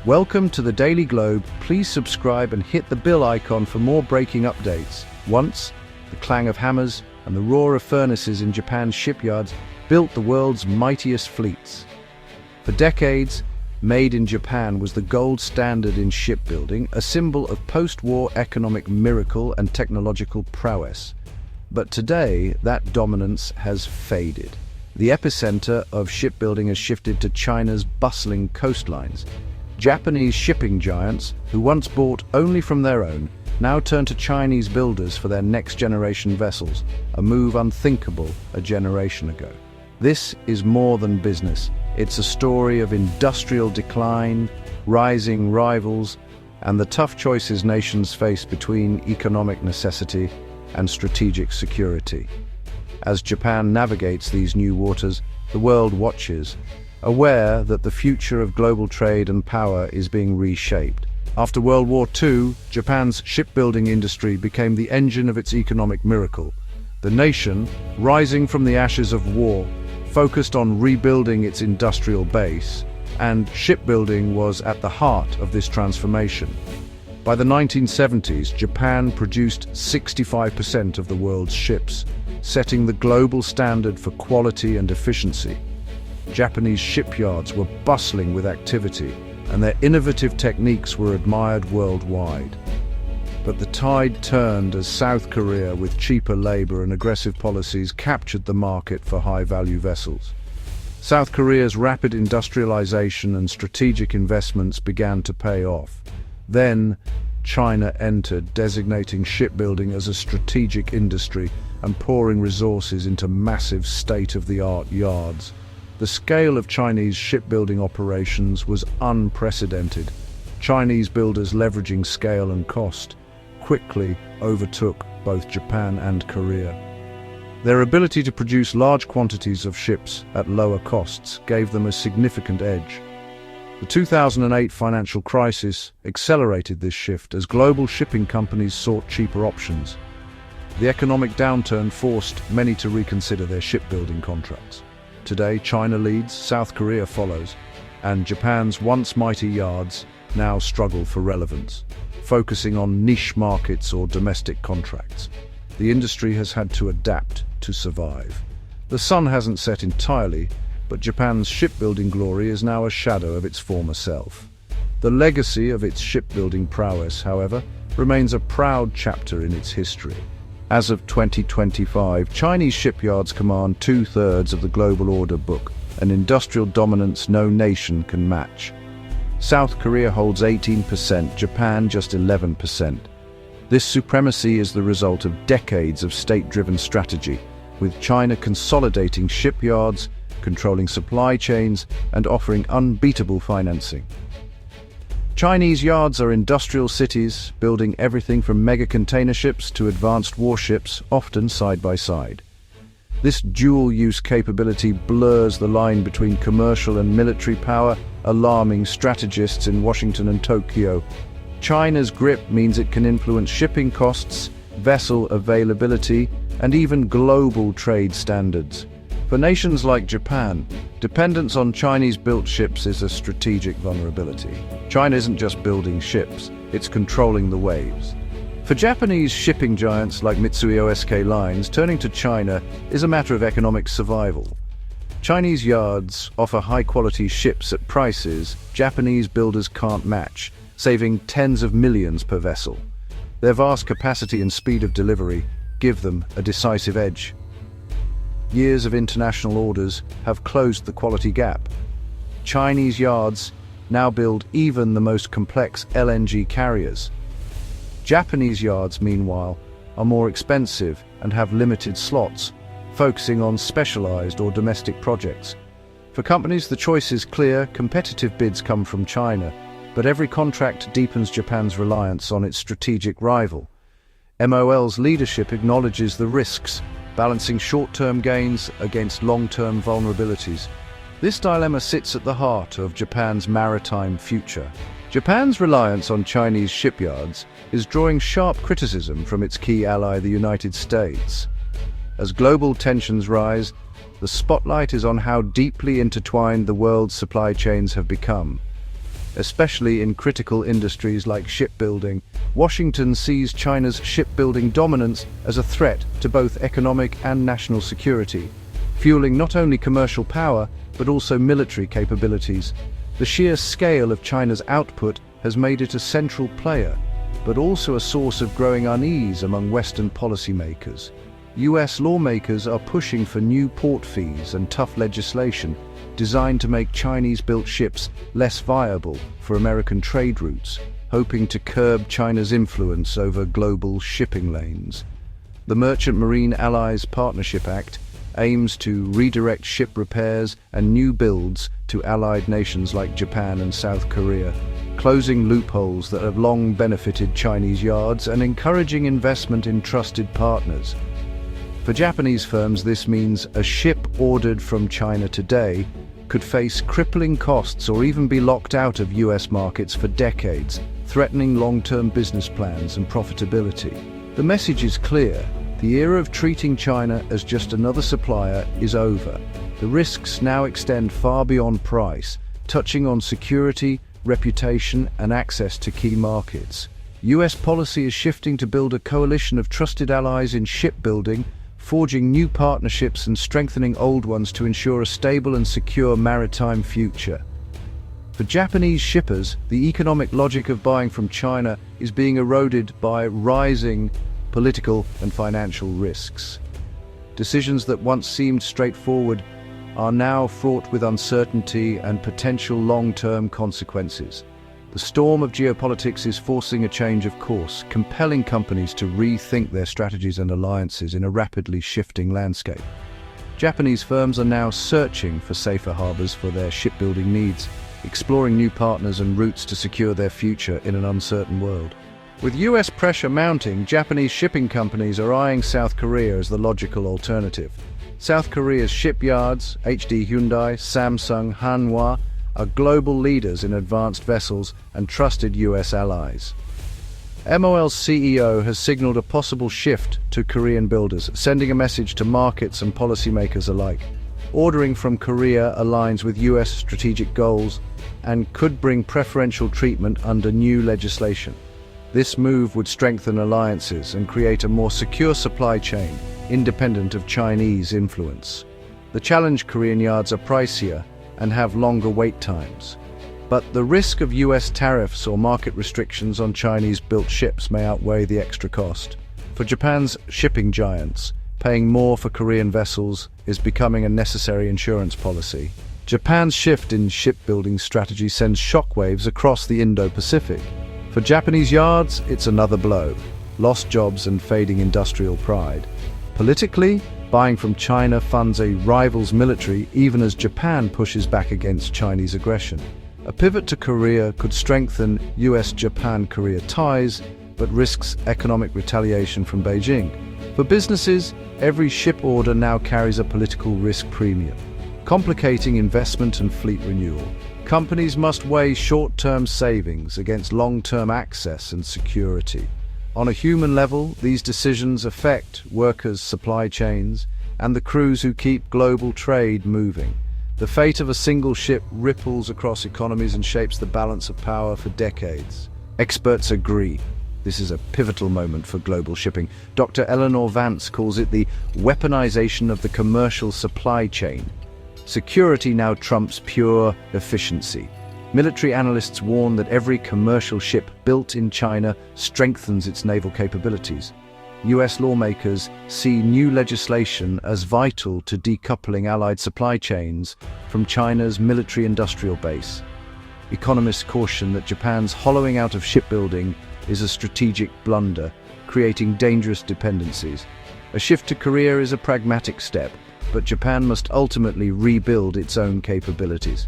Welcome to the Daily Globe. Please subscribe and hit the bell icon for more breaking updates. Once, the clang of hammers and the roar of furnaces in Japan's shipyards built the world's mightiest fleets. For decades, made in Japan was the gold standard in shipbuilding, a symbol of post-war economic miracle and technological prowess. But today, that dominance has faded. The epicenter of shipbuilding has shifted to China's bustling coastlines. Japanese shipping giants, who once bought only from their own, now turn to Chinese builders for their next-generation vessels, a move unthinkable a generation ago. This is more than business. It's a story of industrial decline, rising rivals, and the tough choices nations face between economic necessity and strategic security. As Japan navigates these new waters, the world watches, aware that the future of global trade and power is being reshaped. After World War II, Japan's shipbuilding industry became the engine of its economic miracle. The nation, rising from the ashes of war, focused on rebuilding its industrial base, and shipbuilding was at the heart of this transformation. By the 1970s, Japan produced 65% of the world's ships, setting the global standard for quality and efficiency. Japanese shipyards were bustling with activity, and their innovative techniques were admired worldwide. But the tide turned as South Korea, with cheaper labor and aggressive policies, captured the market for high-value vessels. South Korea's rapid industrialization and strategic investments began to pay off. Then, China entered, designating shipbuilding as a strategic industry and pouring resources into massive state-of-the-art yards. The scale of Chinese shipbuilding operations was unprecedented. Chinese builders, leveraging scale and cost, quickly overtook both Japan and Korea. Their ability to produce large quantities of ships at lower costs gave them a significant edge. The 2008 financial crisis accelerated this shift as global shipping companies sought cheaper options. The economic downturn forced many to reconsider their shipbuilding contracts. Today, China leads, South Korea follows, and Japan's once mighty yards now struggle for relevance, focusing on niche markets or domestic contracts. The industry has had to adapt to survive. The sun hasn't set entirely, but Japan's shipbuilding glory is now a shadow of its former self. The legacy of its shipbuilding prowess, however, remains a proud chapter in its history. As of 2025, Chinese shipyards command 2/3 of the global order book, an industrial dominance no nation can match. South Korea holds 18%, Japan just 11%. This supremacy is the result of decades of state-driven strategy, with China consolidating shipyards, controlling supply chains, and offering unbeatable financing. Chinese yards are industrial cities, building everything from mega container ships to advanced warships, often side by side. This dual-use capability blurs the line between commercial and military power, alarming strategists in Washington and Tokyo. China's grip means it can influence shipping costs, vessel availability, and even global trade standards. For nations like Japan, dependence on Chinese-built ships is a strategic vulnerability. China isn't just building ships, it's controlling the waves. For Japanese shipping giants like Mitsui O.S.K. Lines, turning to China is a matter of economic survival. Chinese yards offer high-quality ships at prices Japanese builders can't match, saving tens of millions per vessel. Their vast capacity and speed of delivery give them a decisive edge. Years of international orders have closed the quality gap. Chinese yards now build even the most complex LNG carriers. Japanese yards, meanwhile, are more expensive and have limited slots, focusing on specialized or domestic projects. For companies, the choice is clear: competitive bids come from China, but every contract deepens Japan's reliance on its strategic rival. MOL's leadership acknowledges the risks, balancing short-term gains against long-term vulnerabilities. This dilemma sits at the heart of Japan's maritime future. Japan's reliance on Chinese shipyards is drawing sharp criticism from its key ally, the United States. As global tensions rise, the spotlight is on how deeply intertwined the world's supply chains have become. especially in critical industries like shipbuilding. Washington sees China's shipbuilding dominance as a threat to both economic and national security, fueling not only commercial power, but also military capabilities. The sheer scale of China's output has made it a central player, but also a source of growing unease among Western policymakers. US lawmakers are pushing for new port fees and tough legislation designed to make Chinese-built ships less viable for American trade routes, hoping to curb China's influence over global shipping lanes. The Merchant Marine Allies Partnership Act aims to redirect ship repairs and new builds to allied nations like Japan and South Korea, closing loopholes that have long benefited Chinese yards and encouraging investment in trusted partners. For Japanese firms, this means a ship ordered from China today could face crippling costs or even be locked out of US markets for decades, threatening long-term business plans and profitability. The message is clear. The era of treating China as just another supplier is over. The risks now extend far beyond price, touching on security, reputation, and access to key markets. US policy is shifting to build a coalition of trusted allies in shipbuilding, forging new partnerships and strengthening old ones to ensure a stable and secure maritime future. For Japanese shippers, the economic logic of buying from China is being eroded by rising political and financial risks. Decisions that once seemed straightforward are now fraught with uncertainty and potential long-term consequences. The storm of geopolitics is forcing a change of course, compelling companies to rethink their strategies and alliances in a rapidly shifting landscape. Japanese firms are now searching for safer harbors for their shipbuilding needs, exploring new partners and routes to secure their future in an uncertain world. With US pressure mounting, Japanese shipping companies are eyeing South Korea as the logical alternative. South Korea's shipyards, HD Hyundai, Samsung, Hanwha, are global leaders in advanced vessels and trusted US allies. MOL's CEO has signaled a possible shift to Korean builders, sending a message to markets and policymakers alike. Ordering from Korea aligns with US strategic goals and could bring preferential treatment under new legislation. This move would strengthen alliances and create a more secure supply chain, independent of Chinese influence. The challenged Korean yards are pricier and have longer wait times, but the risk of US tariffs or market restrictions on Chinese-built ships may outweigh the extra cost. For Japan's shipping giants, paying more for Korean vessels is becoming a necessary insurance policy. Japan's shift in shipbuilding strategy sends shockwaves across the Indo-Pacific. For Japanese yards, it's another blow: lost jobs and fading industrial pride. Politically, buying from China funds a rival's military even as Japan pushes back against Chinese aggression. A pivot to Korea could strengthen US-Japan-Korea ties, but risks economic retaliation from Beijing. For businesses, every ship order now carries a political risk premium, complicating investment and fleet renewal. Companies must weigh short-term savings against long-term access and security. On a human level, these decisions affect workers' supply chains and the crews who keep global trade moving. The fate of a single ship ripples across economies and shapes the balance of power for decades. Experts agree this is a pivotal moment for global shipping. Dr. Eleanor Vance calls it the weaponization of the commercial supply chain. Security now trumps pure efficiency. Military analysts warn that every commercial ship built in China strengthens its naval capabilities. US lawmakers see new legislation as vital to decoupling allied supply chains from China's military-industrial base. Economists caution that Japan's hollowing out of shipbuilding is a strategic blunder, creating dangerous dependencies. A shift to Korea is a pragmatic step, but Japan must ultimately rebuild its own capabilities.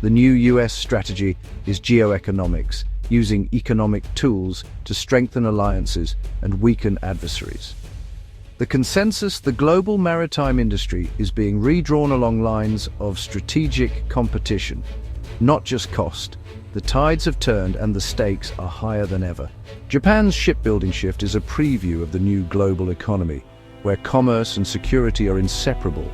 The new US strategy is geoeconomics, using economic tools to strengthen alliances and weaken adversaries. The consensus: the global maritime industry is being redrawn along lines of strategic competition, not just cost. The tides have turned and the stakes are higher than ever. Japan's shipbuilding shift is a preview of the new global economy, where commerce and security are inseparable.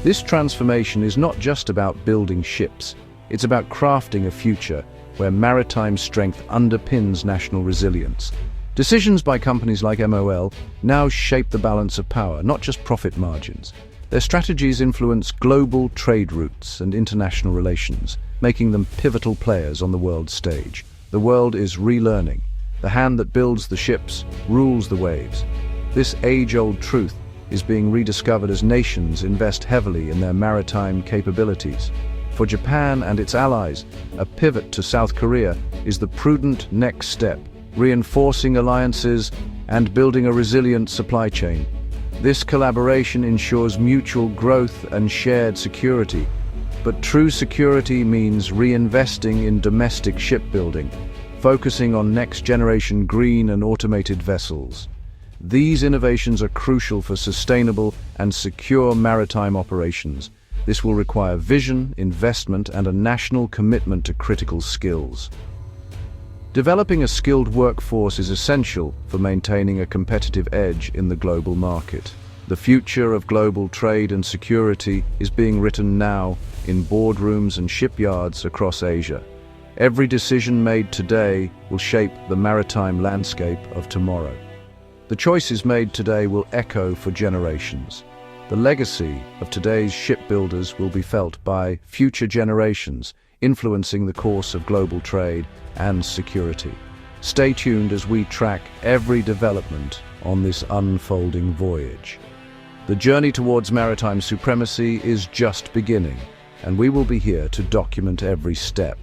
This transformation is not just about building ships, it's about crafting a future where maritime strength underpins national resilience. Decisions by companies like MOL now shape the balance of power, not just profit margins. Their strategies influence global trade routes and international relations, making them pivotal players on the world stage. The world is relearning. The hand that builds the ships rules the waves. This age-old truth is being rediscovered as nations invest heavily in their maritime capabilities. For Japan and its allies, a pivot to South Korea is the prudent next step, reinforcing alliances and building a resilient supply chain. This collaboration ensures mutual growth and shared security. But true security means reinvesting in domestic shipbuilding, focusing on next-generation green and automated vessels. These innovations are crucial for sustainable and secure maritime operations. This will require vision, investment, and a national commitment to critical skills. Developing a skilled workforce is essential for maintaining a competitive edge in the global market. The future of global trade and security is being written now in boardrooms and shipyards across Asia. Every decision made today will shape the maritime landscape of tomorrow. The choices made today will echo for generations. The legacy of today's shipbuilders will be felt by future generations, influencing the course of global trade and security. Stay tuned as we track every development on this unfolding voyage. The journey towards maritime supremacy is just beginning, and we will be here to document every step.